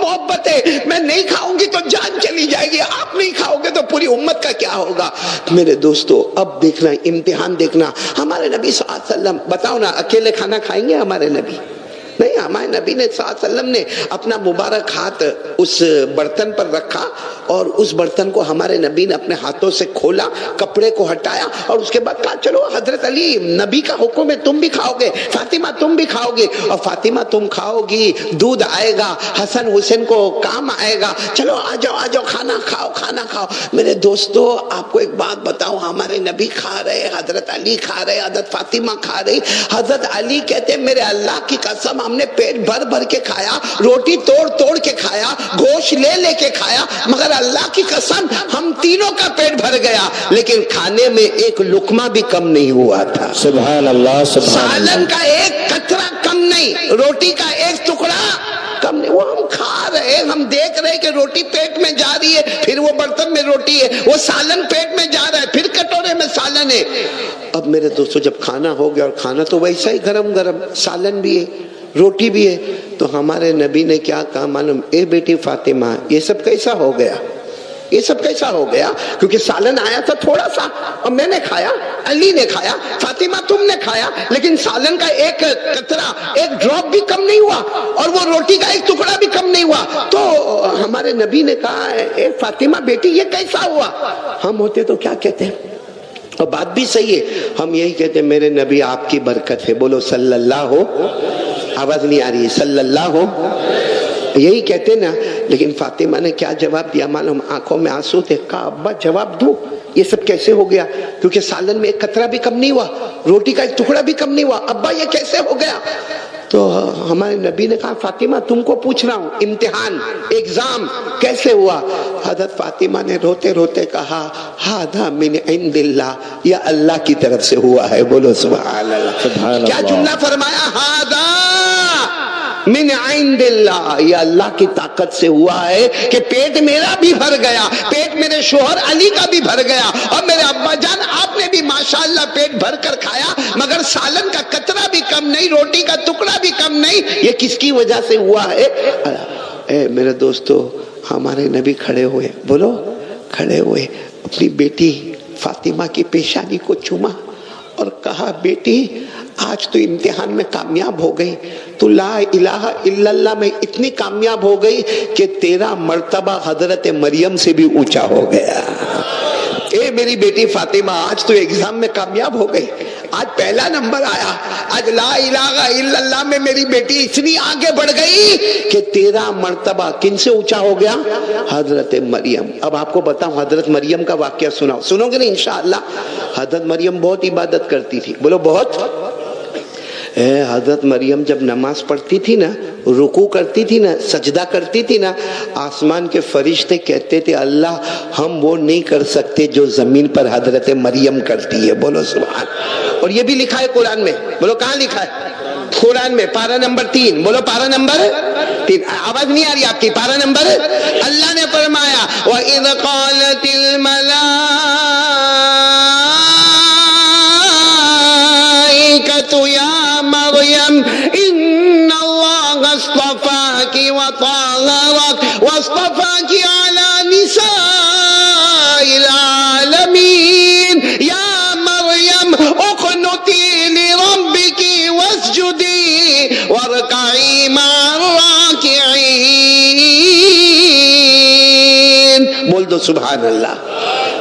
بہت محبت ہے, میں نہیں کھاؤں گی تو جان چلی جائے گی, آپ نہیں کھاؤ گے تو پوری امت کا کیا ہوگا. میرے دوستو اب دیکھنا, امتحان دیکھنا. ہمارے نبی صلی اللہ علیہ وسلم, بتاؤ نا اکیلے کھانا کھائیں گے ہمارے نبی؟ نہیں, ہمارے نبی نے صلی اللہ علیہ وسلم نے اپنا مبارک ہاتھ اس برتن پر رکھا اور اس برتن کو ہمارے نبی نے اپنے ہاتھوں سے کھولا, کپڑے کو ہٹایا اور اس کے بعد کہا چلو حضرت علی, نبی کا حکم ہے, تم بھی کھاؤ گے, فاطمہ تم بھی کھاؤ گے, اور فاطمہ تم کھاؤ گی, دودھ آئے گا, حسن حسین کو کام آئے گا, چلو آ جاؤ کھانا کھاؤ, کھانا کھاؤ. میرے دوستو آپ کو ایک بات بتاؤ, ہمارے نبی کھا رہے, حضرت علی کھا رہے, حضرت فاطمہ کھا رہی. حضرت علی کہتے میرے اللہ کی قسم ہم نے پیٹ بھر بھر کے کھایا, روٹی توڑ توڑ کے کھایا, گوشت لے لے کے کھایا, مگر اللہ کی قسم ہم تینوں کا پیٹ بھر گیا, لیکن کھانے میں ایک لقمہ بھی کم نہیں ہوا تھا. سبحان اللہ, سبحان اللہ. سالن کا ایک قطرہ کم نہیں, روٹی کا ایک ٹکڑا کم نہیں. وہ ہم کھا رہے, ہم دیکھ رہے کہ روٹی پیٹ میں جا رہی ہے, پھر وہ برتن میں روٹی ہے, وہ سالن پیٹ میں جا رہا ہے, پھر کٹورے میں سالن ہے. اب میرے دوستو جب کھانا ہو گیا, اور کھانا تو ویسا ہی گرم گرم, سالن بھی ہے, روٹی بھی ہے, تو ہمارے نبی نے کیا کہا معلوم, اے بیٹی فاطمہ یہ سب کیسا ہو گیا, یہ سب کیسا ہو گیا؟ کیونکہ سالن آیا تھا تھوڑا سا, اور میں نے کھایا, علی نے کھایا, فاطمہ تم نے کھایا, لیکن سالن کا ایک قطرہ, ایک ڈراپ بھی کم نہیں ہوا, اور وہ روٹی کا ایک ٹکڑا بھی کم نہیں ہوا. تو ہمارے نبی نے کہا اے فاطمہ بیٹی یہ کیسا ہوا؟ ہم ہوتے تو کیا کہتے ہیں, اور بات بھی صحیح ہے, ہم یہی کہتے ہیں میرے نبی آپ کی برکت ہے. بولو صلی اللہ ہو, آواز نہیں آ رہی ہے, صلی اللہ ہو, یہی کہتے نا. لیکن فاطمہ نے کیا جواب دیا معلوم, آنکھوں میں آنسو تھے. کہا ابا جواب دوں یہ سب کیسے ہو گیا, کیونکہ سالن میں ایک قطرہ بھی کم نہیں ہوا, روٹی کا ایک ٹکڑا بھی کم نہیں ہوا, ابا یہ کیسے ہو گیا؟ تو ہمارے نبی نے کہا فاطمہ تم کو پوچھ رہا ہوں, امتحان, ایگزام کیسے ہوا؟ حضرت فاطمہ نے روتے روتے کہا ہذا من عند اللہ, یا اللہ کی طرف سے ہوا ہے. بولو سبحان اللہ. کیا جملہ فرمایا, ہذا من عند اللہ, یا اللہ کی طاقت سے ہوا ہے کہ پیٹ میرا بھی بھر گیا, پیٹ میرے شوہر علی کا بھی بھر گیا, اور میرے ابا جان آپ نے بھی ماشاءاللہ پیٹ بھر کر کھایا, مگر سالن کا قطرہ بھی کم نہیں, روٹی کا ٹکڑا بھی کم نہیں. یہ کس کی وجہ سے ہوا ہے؟ اے میرے دوستو, ہمارے نبی کھڑے ہوئے, بولو کھڑے ہوئے, اپنی بیٹی فاطمہ کی پیشانی کو چوما اور کہا بیٹی آج تو امتحان میں کامیاب ہو گئی, تو لا الہ الا اللہ میں اتنی کامیاب ہو گئی کہ تیرا مرتبہ حضرت مریم سے بھی اونچا ہو گیا. اے میری بیٹی فاطمہ آج تو ایگزام میں کامیاب ہو گئی, آج پہلا نمبر آیا, آج لا الہ الا اللہ میں میری بیٹی اتنی آگے بڑھ گئی کہ تیرا مرتبہ کن سے اونچا ہو گیا؟ حضرت مریم. اب آپ کو بتاؤں حضرت مریم کا واقعہ سنو گے نا انشاءاللہ. حضرت مریم بہت عبادت کرتی تھی, بولو بہت. حضرت مریم جب نماز پڑھتی تھی نا, رکوع کرتی تھی نا, سجدہ کرتی تھی نا, آسمان کے فرشتے کہتے تھے اللہ ہم وہ نہیں کر سکتے جو زمین پر حضرت مریم کرتی ہے. بولو سبحان. اور یہ بھی لکھا ہے قرآن میں, بولو کہاں لکھا ہے؟ قرآن میں, پارہ نمبر 3, بولو پارہ نمبر 3. آواز نہیں آ رہی آپ کی, پارہ نمبر. اللہ نے فرمایا وَإِذْ قَالَتِ الْمَلَائِكَةُ يَا مَرْيَمْ إِنَّ اللَّهَ اصْطَفَاكِ وَطَهَّرَكِ وَاصْطَفَاكِ عَلَى نِسَاءِ الْعَالَمِينَ يَا مَرْيَمْ اقْنُتِي لِرَبِّكِ وَاسْجُدِي وَارْكَعِي مَعَ الرَّاكِعِينَ. بول دو سبحان اللہ.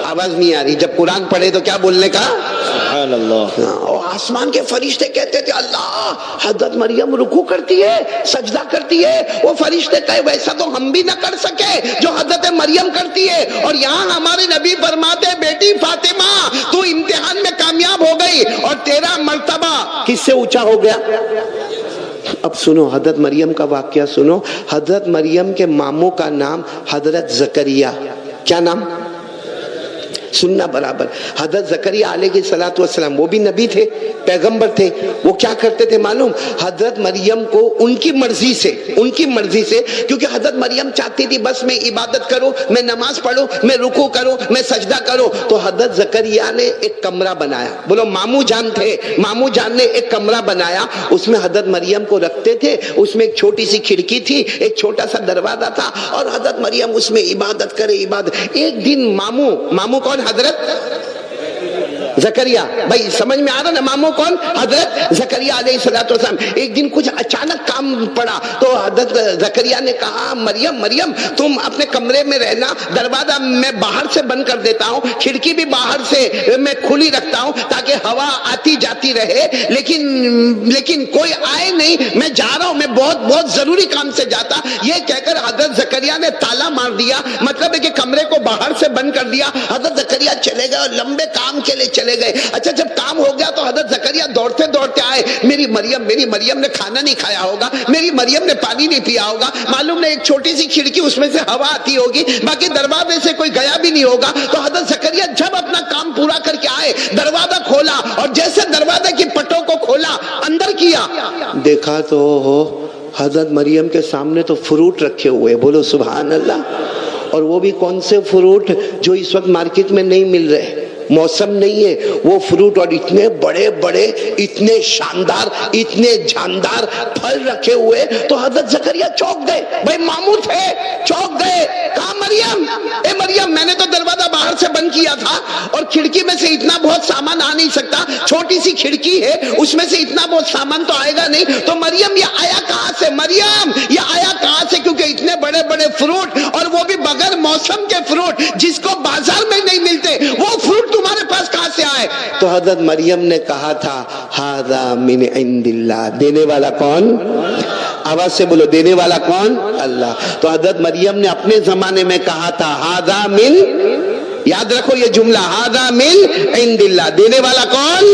آواز نہیں آ رہی, جب قرآن پڑھے تو کیا بولنے کا؟ سبحان اللہ. آسمان کے فرشتے کہتے تھے اللہ حضرت مریم رکوع کرتی ہے, سجدہ کرتی ہے, وہ فرشتے کہے ویسا تو ہم بھی نہ کر سکے جو حضرت مریم کرتی ہے. اور یہاں ہمارے نبی فرماتے بیٹی فاطمہ تو امتحان میں کامیاب ہو گئی اور تیرا مرتبہ کس سے اونچا ہو گیا؟ اب سنو حضرت مریم کا واقعہ سنو. حضرت مریم کے ماموں کا نام حضرت زکریا, کیا نام؟ سننا برابر. حضرت زکریا علیہ الصلوۃ والسلام وہ بھی نبی تھے, پیغمبر تھے. وہ کیا کرتے تھے معلوم؟ حضرت مریم کو ان کی مرضی سے, کیونکہ حضرت مریم چاہتی تھی بس میں عبادت کروں, میں نماز پڑھوں, میں رکوع کروں, میں سجدہ کروں. تو حضرت زکریا نے ایک کمرہ بنایا. بولو ماموں جان تھے, ماموں جان نے ایک کمرہ بنایا, اس میں حضرت مریم کو رکھتے تھے. اس میں ایک چھوٹی سی کھڑکی تھی, ایک چھوٹا سا دروازہ تھا, اور حضرت مریم اس میں عبادت کرے, عبادت. ایک دن ماموں کون؟ حضرت زکریا. بھائی سمجھ میں آ رہا نا, ماموں کون؟ حضرت زکریا علیہ السلام. ایک دن کچھ اچانک کام پڑا تو حضرت زکریا نے کہا مریم تم اپنے کمرے میں رہنا, دروازہ میں باہر سے بند کر دیتا ہوں, کھڑکی بھی باہر سے میں کھلی رکھتا ہوں تاکہ ہوا آتی جاتی رہے, لیکن کوئی آئے نہیں, میں جا رہا ہوں, میں بہت ضروری کام سے جاتا. یہ کہہ کر حضرت زکریا نے تالا مار دیا, مطلب ہے کہ کمرے کو باہر سے بند کر دیا. حضرت زکریا چلے گئے اور لمبے کام کے لیے چلے گئے. اچھا جب کام ہو گیا تو حضرت زکریا دوڑتے آئے, میری مریم نے کھانا نہیں کھایا ہوگا, میری مریم نے پانی نہیں پیا ہوگا, معلوم نہیں ایک چھوٹی سی کھڑکی اس میں سے ہوا آتی ہوگی, باقی دروازے سے کوئی گیا بھی نہیں ہوگا. تو حضرت زکریا جب اپنا کام پورا کر کے آئے, دروازہ کھولا, اور جیسے دروازے کی پٹوں کو کھولا, اندر کیا, دیکھا تو حضرت مریم کے سامنے تو فروٹ رکھے ہوئے. بولو سبحان اللہ. اور وہ بھی کون سے فروٹ جو اس وقت مارکیٹ میں نہیں مل رہے, موسم نہیں ہے وہ فروٹ, اور اتنے بڑے بڑے, اتنے شاندار, اتنے جاندار پھل رکھے ہوئے. تو حضرت زکریا چونک گئے. بھائی ماموں تھے, چونک گئے. کہا مریم, اے مریم, میں نے تو دروازہ باہر سے بند کیا تھا, اور کھڑکی میں سے اتنا بہت سامان آ نہیں سکتا, چھوٹی سی کھڑکی ہے, اس میں سے اتنا بہت سامان تو آئے گا نہیں. تو مریم یہ آیا کہاں سے, مریم یہ آیا کہاں سے, کیونکہ اتنے بڑے بڑے فروٹ, اور وہ بھی بغیر موسم کے فروٹ جس کو بازار میں نہیں ملتے, وہ فروٹ تمہارے پاس کہاں سے آئے؟ تو حضرت مریم نے کہا تھا ھذا من عند اللہ. دینے والا کون؟ آواز سے بولو, دینے والا کون؟ اللہ. تو حضرت مریم نے اپنے زمانے میں کہا تھا ھذا من, یاد رکھو یہ جملہ, ھذا من عند اللہ, دینے والا کون؟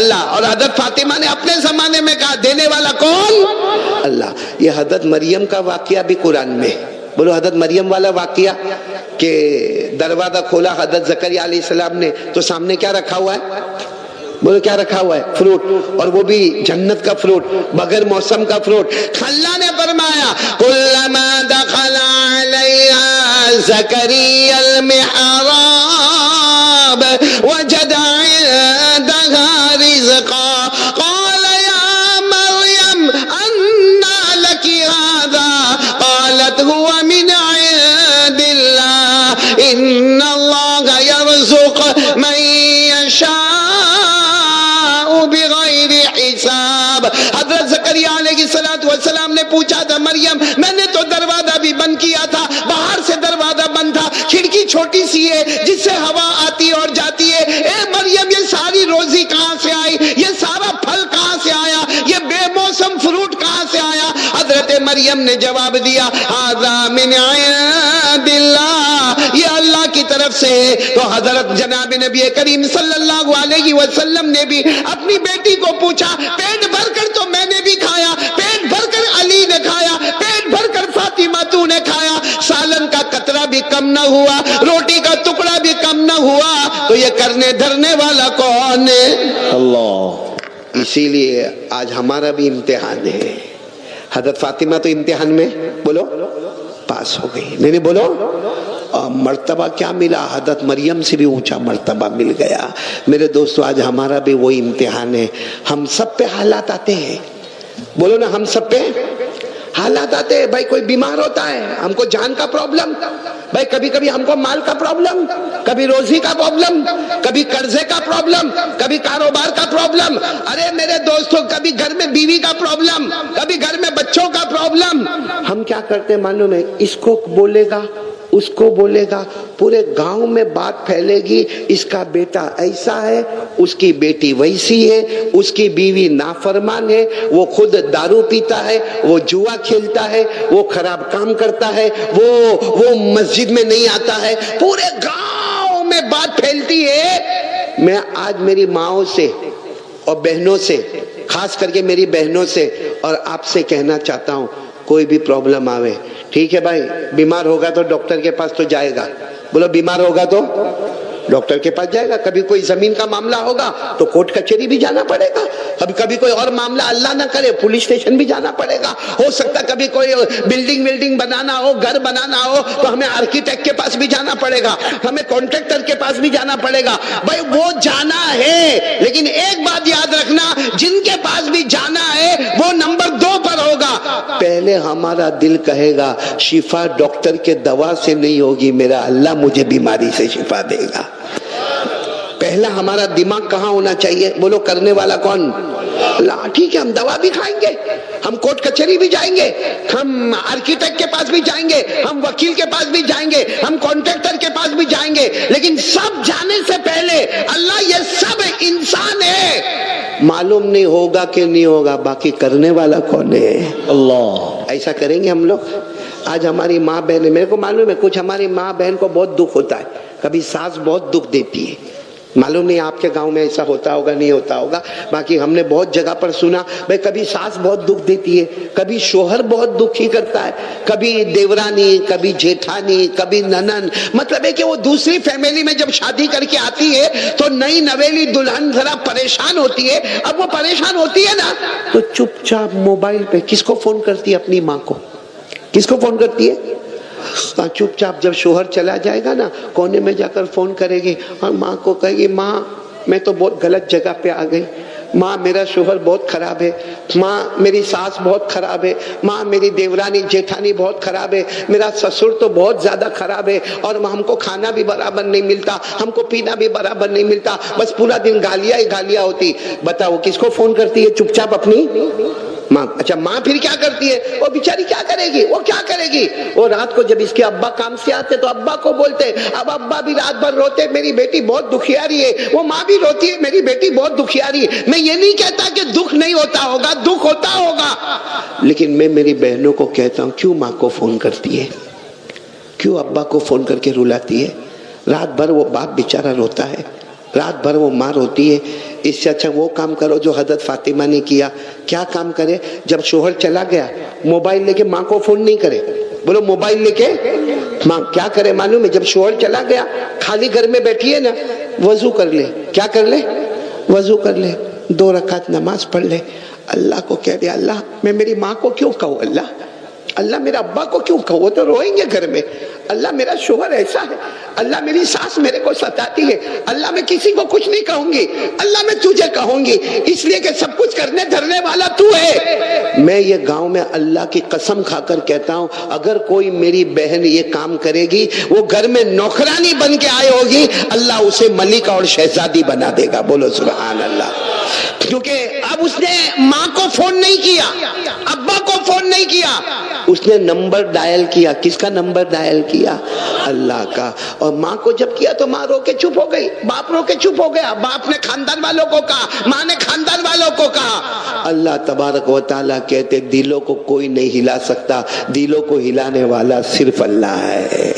اللہ. اور حضرت فاطمہ نے اپنے زمانے میں کہا دینے والا کون؟ اللہ. یہ حضرت مریم کا واقعہ بھی قرآن میں. بولو حضرت مریم والا واقعہ کہ دروازہ کھولا حضرت زکریا علیہ السلام نے, تو سامنے کیا رکھا ہوا ہے؟ بولو کیا رکھا ہوا ہے؟ فروٹ, اور وہ بھی جنت کا فروٹ, بغیر موسم کا فروٹ. اللہ نے فرمایا کلما دخل علیہا زکریا المحراب وجد عندہا رزقا قال یا مریم انا لک ھذا قالت هو من عند اللہ ان اللہ یرزق من یشاء بغیر حساب. حضرت زکریا علیہ السلام نے پوچھا تھا مریم, میں نے تو دروازہ بھی بند کیا تھا, باہر سے دروازہ بند تھا, کھڑکی چھوٹی سی ہے جس سے ہوا آتی اور جاتی ہے. اے مریم یہ ساری روزی کہاں سے آئی, یہ سارا پھل کہاں سے آیا, یہ بے موسم فروٹ کہاں سے آیا؟ حضرت مریم نے جواب دیا ھذا من عند اللہ, یہ اللہ کی طرف سے. تو حضرت جناب نبی کریم صلی اللہ علیہ وسلم نے بھی اپنی بیٹی کو پوچھا, پیٹ بھر کر تو میں نے بھی کھایا, پیٹ بھر کر علی نے کھایا, پیٹ بھر کر فاطمہ تو نے کھایا, سالن کا قطرہ بھی کم نہ ہوا, روٹی کا ٹکڑا بھی کم نہ ہوا, تو یہ کرنے دھرنے والا کون ہے؟ اللہ. اسی لیے آج ہمارا بھی امتحان ہے. حضرت فاطمہ تو امتحان میں بولو پاس ہو گئی, نہیں بولو مرتبہ کیا ملا, حضرت مریم سے بھی اونچا مرتبہ مل گیا. میرے دوستو آج ہمارا بھی وہی امتحان ہے. ہم سب پہ حالات آتے ہیں, بولو نا, ہم سب پہ حالات آتے ہیں. بھائی کوئی بیمار ہوتا ہے, ہم کو جان کا پرابلم, بھائی کبھی کبھی ہم کو مال کا پرابلم, کبھی روزی کا پرابلم, کبھی قرضے کا پرابلم, کبھی کاروبار کا پرابلم. ارے میرے دوستوں کبھی گھر میں بیوی کا پرابلم, کبھی گھر میں بچوں کا پرابلم. ہم کیا کرتے ہیں معلوم ہے, اس کو بولے گا, اس کو بولے گا, پورے گاؤں میں بات پھیلے گی, اس کا بیٹا ایسا ہے, اس کی بیٹی ویسی ہے, اس کی بیوی نافرمان ہے, وہ خود دارو پیتا ہے, وہ جوا کھیلتا ہے, وہ خراب کام کرتا ہے, وہ مسجد میں نہیں آتا ہے. پورے گاؤں میں بات پھیلتی ہے. میں آج میری ماؤں سے اور بہنوں سے, خاص کر کے میری بہنوں سے اور آپ سے کہنا چاہتا ہوں, کوئی بھی پرابلم آوے, ٹھیک ہے بھائی, بیمار ہوگا تو ڈاکٹر کے پاس تو جائے گا. بولو بیمار ہوگا تو ڈاکٹر کے پاس جائے گا. کبھی کوئی زمین کا معاملہ ہوگا تو کورٹ کچہری بھی جانا پڑے گا. کبھی کوئی اور معاملہ اللہ نہ کرے پولیس اسٹیشن بھی جانا پڑے گا. ہو سکتا ہے کبھی کوئی بلڈنگ بنانا ہو, گھر بنانا ہو تو ہمیں آرکیٹیکٹ کے پاس بھی جانا پڑے گا, ہمیں کانٹریکٹر کے پاس بھی جانا پڑے گا. بھائی وہ جانا ہے, لیکن ایک بات یاد رکھنا, جن کے پاس بھی جانا ہے وہ نمبر 2 پر ہوگا. پہلے ہمارا دل کہے گا شفا ڈاکٹر کے دوا سے نہیں ہوگی, میرا اللہ مجھے بیماری سے شفا دے گا. پہلا ہمارا دماغ کہاں ہونا چاہیے؟ بولو کرنے والا کون؟ اللہ. ٹھیک ہے, ہم دوا بھی کھائیں گے, ہم کورٹ کچہری بھی جائیں گے, ہم آرکیٹیکٹ کے پاس بھی جائیں گے, ہم وکیل کے پاس بھی جائیں گے, ہم کانٹریکٹر کے پاس بھی جائیں گے, لیکن سب جانے سے پہلے اللہ یہ سب انسان ہے, معلوم نہیں ہوگا کہ نہیں ہوگا, باقی کرنے والا کون ہے؟ اللہ. ایسا کریں گے ہم لوگ. آج ہماری ماں بہن, میرے کو معلوم ہے کچھ ہماری ماں بہن کو بہت دکھ ہوتا ہے, کبھی ساس بہت دکھ دیتی ہے. معلوم نہیں آپ کے گاؤں میں ایسا ہوتا ہوگا نہیں ہوتا ہوگا, باقی ہم نے بہت جگہ پر سنا بھائی کبھی ساس بہت دکھ دیتی ہے, کبھی شوہر بہت دکھ ہی کرتا ہے, کبھی دیورانی, کبھی جیٹھانی, کبھی ننن. مطلب ہے کہ وہ دوسری فیملی میں جب شادی کر کے آتی ہے تو نئی نویلی دلہن ذرا پریشان ہوتی ہے. اب وہ پریشان ہوتی ہے نا تو چپ چاپ موبائل پہ کس کو فون کرتی ہے؟ اپنی ماں کو. کس کو فون کرتی ہے؟ چپ چاپ جب شوہر چلا جائے گا نا کونے میں جا کر فون کرے گی اور ماں کو کہے گی ماں میں تو بہت غلط جگہ پہ آ گئی, ماں میرا شوہر بہت خراب ہے, ماں میری ساس بہت خراب ہے, ماں میری دیورانی جیٹھانی بہت خراب ہے, میرا سسر تو بہت زیادہ خراب ہے, اور ہم کو کھانا بھی برابر نہیں ملتا, ہم کو پینا بھی برابر نہیں ملتا, بس پورا دن گالیاں ہی گالیاں ہوتی. بتاؤ کس کو فون کرتی ہے؟ چپ چاپ اپنی ماں. اچھا ماں پھر کیا کرتی ہے؟ وہ بیچاری کیا کرے گی؟ وہ کیا کرے گی؟ وہ رات کو جب اس کے ابا کام سے آتے تو ابا کو بولتے, اب ابا بھی رات بھر روتے میری بیٹی بہت دکھیاری ہے, وہ ماں بھی روتی ہے میری بیٹی بہت دکھیاری ہے. میں یہ نہیں کہتا کہ دکھ نہیں ہوتا ہوگا, دکھ ہوتا ہوگا, لیکن میں میری بہنوں کو کہتا ہوں کیوں ماں کو فون کرتی ہے, کیوں ابا کو فون کر کے رلاتی ہے؟ رات بھر وہ باپ بیچارہ روتا ہے, رات بھر وہ ماں روتی ہے. اس سے اچھا وہ کام کرو جو حضرت فاطمہ نے کیا. کیا کام کرے؟ جب شوہر چلا گیا موبائل لے کے ماں کو فون نہیں کرے. بولو موبائل لے کے ماں کیا کرے معلوم ہے؟ جب شوہر چلا گیا خالی گھر میں بیٹھی ہے نا, وضو کر لے. کیا کر لے؟ وضو کر لے, 2 رکعت نماز پڑھ لے, اللہ کو کہہ دے اللہ میں میری ماں کو کیوں کہوں, اللہ میرا ابا کو کیوں کہوں, وہ تو روئیں گے گھر میں, اللہ میرا شوہر ایسا ہے, اللہ میری ساس میرے کو ستاتی ہے, اللہ میں کسی کو کچھ نہیں کہوں گی, اللہ میں تجھے کہوں گی, اس لیے کہ سب کچھ کرنے دھرنے والا تو ہے. میں یہ گاؤں میں اللہ کی قسم کھا کر کہتا ہوں اگر کوئی میری بہن یہ کام کرے گی, وہ گھر میں نوکرانی بن کے آئے ہوگی, اللہ اسے ملکہ اور شہزادی بنا دے گا. بولو سبحان اللہ. کیونکہ اب اس نے ماں کو فون نہیں کیا, ابا کو فون نہیں کیا, اس نے نمبر ڈائل کیا. کس کا نمبر ڈائل کیا؟ اللہ کا. اور ماں کو جب کیا تو ماں رو کے چپ ہو گئی, باپ رو کے چپ ہو گیا, باپ نے خاندان والوں کو کہا, ماں نے خاندان والوں کو کہا. اللہ تبارک و تعالیٰ کہتے دلوں کو کوئی نہیں ہلا سکتا, دلوں کو ہلانے والا صرف اللہ ہے.